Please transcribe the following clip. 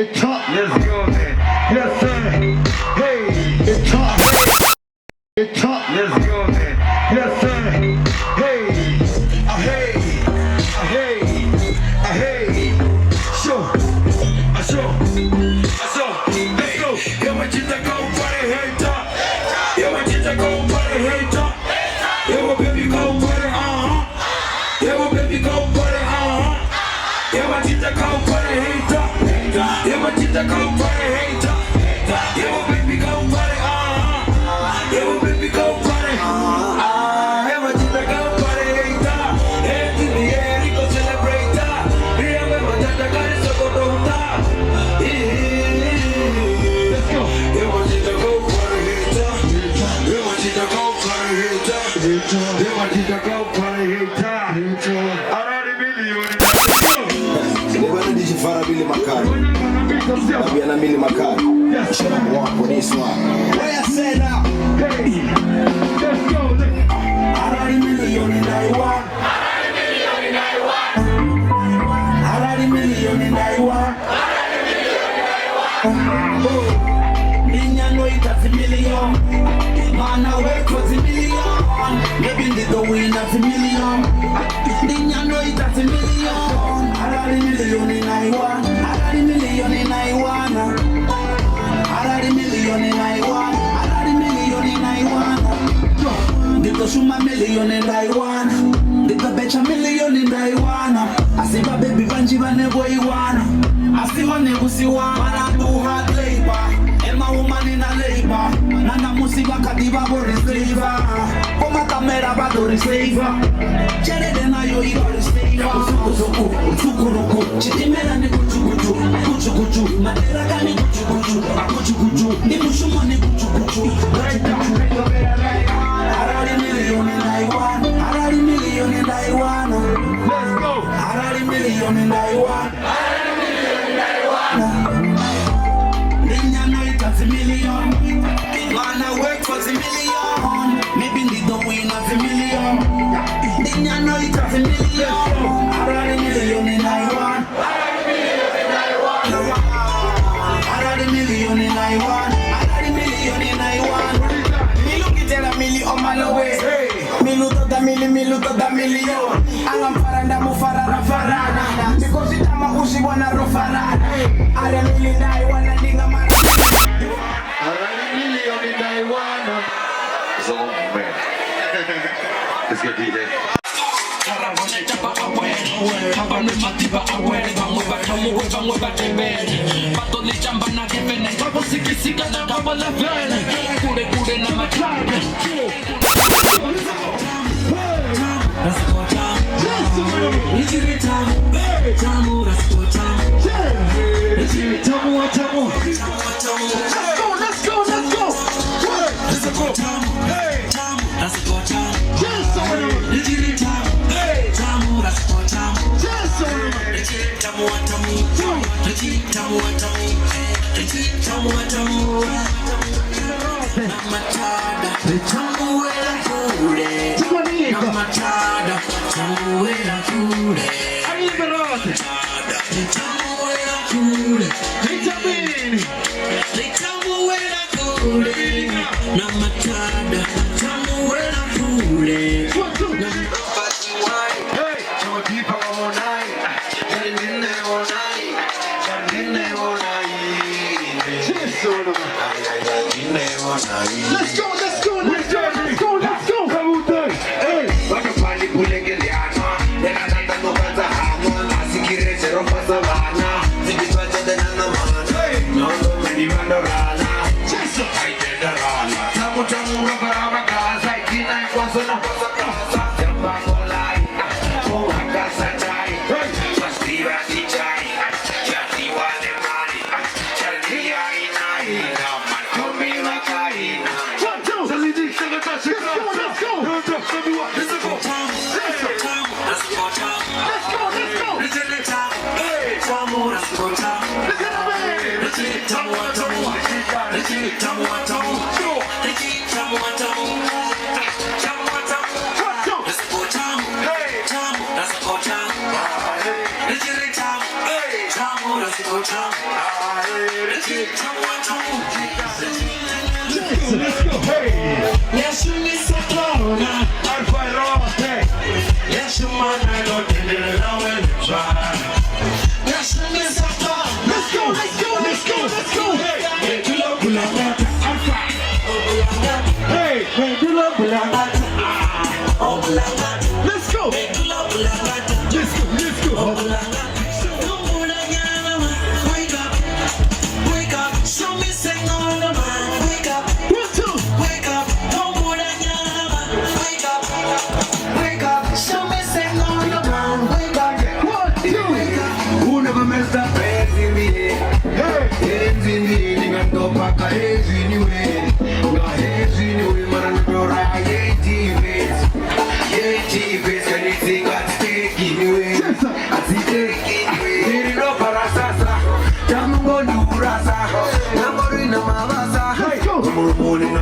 Let's go, man. Yes, sir. Hey, it's hot. It's hot. Let's go, man. Yes, sir. Hey, hey, hey, hey. Show, show, show. Let's go. Yeah, my chita go party hater. Yeah, my chita go party hater. Yeah, my baby go party Yeah, my baby go party Yeah, my chita go party hater. Yeah, my chita go party hater. Yeah, my baby go party Yeah, my baby go party Yeah, my chita go party hater. Hands in the air, we go celebrate Yeah, my chita go so go down Let's go. Yeah, my chita go party hater. Yeah, my chita go party hater. Yeah, my chita go party hater. Already million. Agora dice fara bile makari. Abbiamo mille makari. C'è un buon buonissimo. Where I say now? Hey, let's go. Already million in Taiwan. Already million in Taiwan. Niña no it's a million. Man I work for the million. Maybe they don't win at a million. Niña no it's a million. Already million in Taiwan. Already million in Taiwan. Already million in Taiwan. Already million in Taiwan. Dito suma million in Taiwan. Dito becha million in Taiwan. Asiba baby banji bane boy wana. Asima negusi wana do hard labor. Emma woman in a labor. Nana musiba kadiba bo receiver. Koma kamera ba do receiver. Chere dena yo i do receiver. Suku suku chitimela ni kuchu matera kani kuchu ni mushumo ni kuchu Already million in Taiwan. Already million in Taiwan. Let's go. Already million in Taiwan. Niña no it's a million. Man I work for the million. Maybe they don't win at the million. Niña no it's a million. Already million in Taiwan. Already million in Taiwan. Already million in Taiwan. Me look it at a million on my way. Me look at the million. Alam faranda mu farana. Because it ama usi wana rofarana. Already million in Taiwan and dinga man. Already million in Taiwan. So man. Let's go, DJ. Let's go. Hey, what a party Pulegeliana. Then I know what the Hana, Sikire, Serofasavana, Zibita, the Nanamana. No, many Vandarana. Just I did the Rana. Tamu, Rabarabas, I did I was on a Casa, Yampakolai, oh, Hakasatai, Mastiva, Tichai, Yatiwa, the Mari, Chalia, Let's go, hey. Yes, you miss a corner. Alpha and Romeo, Yes, you man, I don't need it now when you try. Yes, you miss a corner. let's go, let's go, let's go, let's go, hey. Hey, you love Bulagata. Alpha, hey, hey, you love Bulagata. Oh, Bulagata. Let's go, You love Bulagata. let's go, let's go. Oh, Bulagata. Don't wake up, wake up. Show me sing on the man. Wake up, 1, 2. wake up. Don't wake up, wake up. Show me sing on the man. Wake up, 1, 2. Who never messed up hands in the air? Hey, Hands in the air, and go back a hands in the way. Got hands in the way, man, and go right. TV, anything got stick in the way. I see take in the way. Did it up for a sasa. Jamungo do rasa. Number in a mavasa. let's go. Tomorrow morning,